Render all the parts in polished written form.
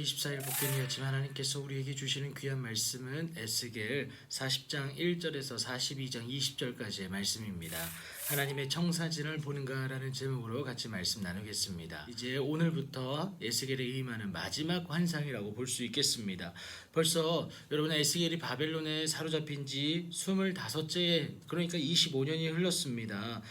24일 복견이었지만 하나님께서 우리에게 주시는 귀한 말씀은 에스겔 40장 1절에서 42장 20절까지의 말씀입니다. 하나님의 청사진을 보는가라는 제목으로 같이 말씀 나누겠습니다. 이제 오늘부터 에스겔에 임하는 마지막 환상이라고 볼 수 있겠습니다. 벌써 여러분 에스겔이 바벨론에 사로잡힌 지 25째 그러니까 25년이 흘렀습니다.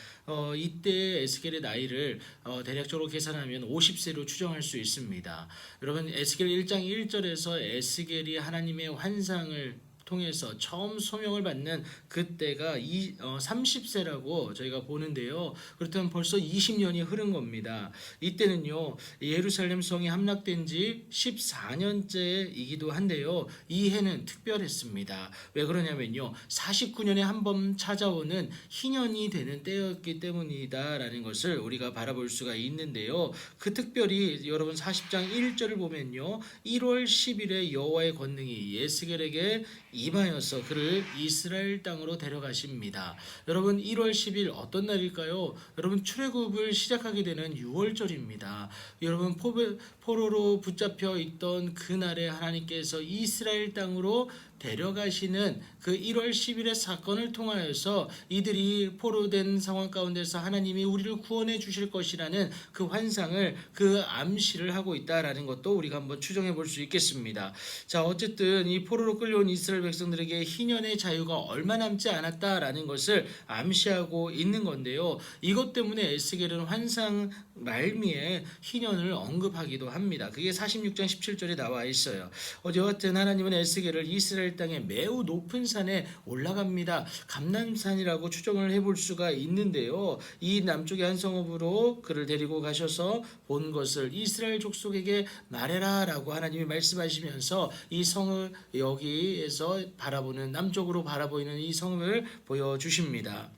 이때 에스겔의 나이를 대략적으로 계산하면 50세로 추정할 수 있습니다. 여러분 에스겔 1장 1절에서 에스겔이 하나님의 환상을 통해서 처음 소명을 받는 그때가 30세라고 저희가 보는데요. 그렇다면 벌써 20년이 흐른 겁니다. 이때는요 예루살렘 성이 함락된 지 14년째이기도 한데요. 이 해는 특별했습니다. 왜 그러냐면요 49년에 한 번 찾아오는 희년이 되는 때였기 때문이다라는 것을 우리가 바라볼 수가 있는데요. 그 특별히 여러분 40장 1절을 보면요 1월 10일에 여호와의 권능이 에스겔에게 임하여서 그를 이스라엘 땅으로 데려가십니다. 여러분 1월 10일 어떤 날일까요? 여러분 출애굽을 시작하게 되는 6월절입니다. 여러분 포로로 붙잡혀 있던 그날에 하나님께서 이스라엘 땅으로 데려가시는 그 1월 10일의 사건을 통하여서 이들이 포로된 상황 가운데서 하나님이 우리를 구원해 주실 것이라는 그 환상을 그 암시를 하고 있다라는 것도 우리가 한번 추정해 볼 수 있겠습니다. 자, 어쨌든 이 포로로 끌려온 이스라엘 백성들에게 희년의 자유가 얼마 남지 않았다라는 것을 암시하고 있는 건데요. 이것 때문에 에스겔은 환상 말미에 희년을 언급하기도 합니다. 그게 46장 17절에 나와 있어요. 여하튼 하나님은 에스겔을 이스라엘 땅에 매우 높은 산에 올라갑니다. 감람산이라고 추정을 해볼 수가 있는데요. 이 남쪽의 한 성읍으로 그를 데리고 가셔서 본 것을 이스라엘 족속에게 말해라 라고 하나님이 말씀하시면서 이 성을 여기에서 바라보는 남쪽으로 바라보이는 이 성을 보여주십니다.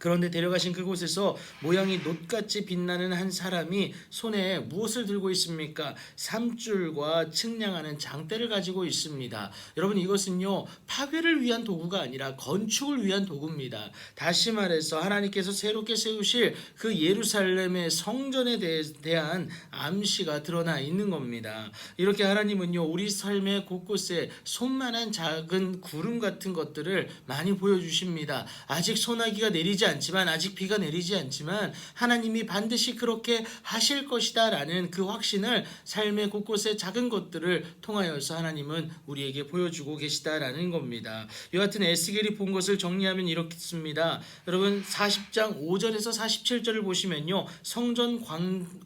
그런데 데려가신 그곳에서 모양이 놋같이 빛나는 한 사람이 손에 무엇을 들고 있습니까? 삼줄과 측량하는 장대를 가지고 있습니다. 여러분 이것은요 파괴를 위한 도구가 아니라 건축을 위한 도구입니다. 다시 말해서 하나님께서 새롭게 세우실 그 예루살렘의 성전에 대한 암시가 드러나 있는 겁니다. 이렇게 하나님은요 우리 삶의 곳곳에 손만한 작은 구름 같은 것들을 많이 보여주십니다. 아직 소나기가 내리지 않지만 아직 비가 내리지 않지만 하나님이 반드시 그렇게 하실 것이다 라는 그 확신을 삶의 곳곳의 작은 것들을 통하여서 하나님은 우리에게 보여주고 계시다라는 겁니다. 여하튼 에스겔이 본 것을 정리하면 이렇습니다. 여러분 40장 5절에서 47절을 보시면요 성전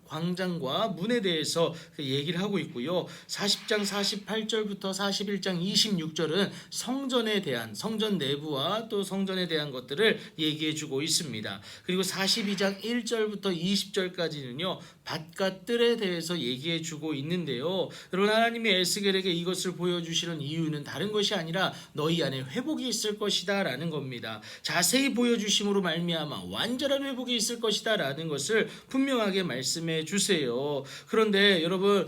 광장과 문에 대해서 얘기를 하고 있고요. 40장 48절부터 41장 26절은 성전에 대한 성전 내부와 또 성전에 대한 것들을 얘기해주고 있습니다. 그리고 42장 1절부터 20절까지는요 밭과 뜰에 대해서 얘기해주고 있는데요. 여러분 하나님이 에스겔에게 이것을 보여주시는 이유는 다른 것이 아니라 너희 안에 회복이 있을 것이다 라는 겁니다. 자세히 보여주심으로 말미암아 완전한 회복이 있을 것이다 라는 것을 분명하게 말씀해 주세요. 그런데 여러분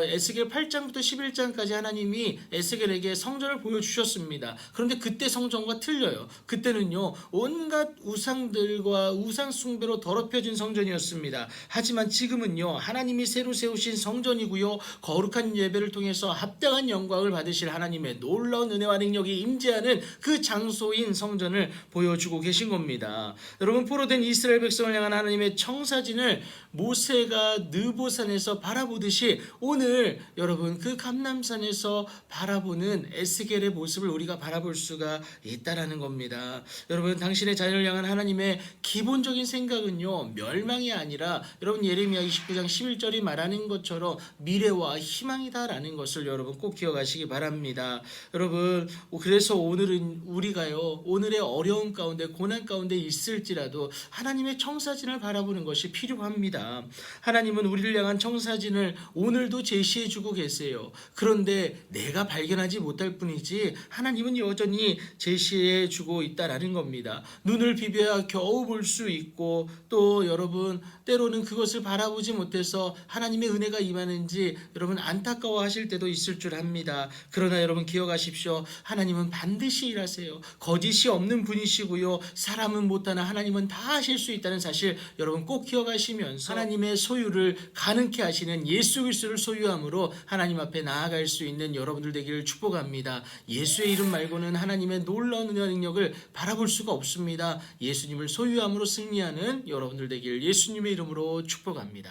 에스겔 8장부터 11장까지 하나님이 에스겔에게 성전을 보여주셨습니다. 그런데 그때 성전과 틀려요. 그때는요 온갖 우상들과 우상 숭배로 더럽혀진 성전이었습니다. 하지만 지금은요 하나님이 새로 세우신 성전이고요 거룩한 예배를 통해서 합당한 영광을 받으실 하나님의 놀라운 은혜와 능력이 임재하는 그 장소인 성전을 보여주고 계신 겁니다. 여러분 포로된 이스라엘 백성을 향한 하나님의 청사진을 모세가 느보산에서 바라보듯이 오늘 여러분 그 감람산에서 바라보는 에스겔의 모습을 우리가 바라볼 수가 있다라는 겁니다. 여러분 당신의 자녀를 향한 하나님의 기본적인 생각은요 멸망이 아니라 여러분 예레미야 29장 11절이 말하는 것처럼 미래와 희망이다라는 것을 여러분 꼭 기억하시기 바랍니다. 여러분 그래서 오늘은 우리가요 오늘의 어려움 가운데 고난 가운데 있을지라도 하나님의 청사진을 바라보는 것이 필요합니다. 하나님은 우리를 향한 청사진을 오늘도 제시해주고 계세요. 그런데 내가 발견하지 못할 뿐이지 하나님은 여전히 제시해주고 있다라는 겁니다. 눈을 비벼 이제야 겨우 볼 수 있고 또 여러분 때로는 그것을 바라보지 못해서 하나님의 은혜가 임하는지 여러분 안타까워하실 때도 있을 줄 압니다. 그러나 여러분 기억하십시오. 하나님은 반드시 일하세요. 거짓이 없는 분이시고요. 사람은 못하나 하나님은 다 하실 수 있다는 사실 여러분 꼭 기억하시면서 하나님의 소유를 가능케 하시는 예수 그리스도를 소유함으로 하나님 앞에 나아갈 수 있는 여러분들 되기를 축복합니다. 예수의 이름 말고는 하나님의 놀라운 은혜와 능력을 바라볼 수가 없습니다. 예수님을 소유함으로 승리하는 여러분들 되기를 예수님의 이름으로 축복합니다.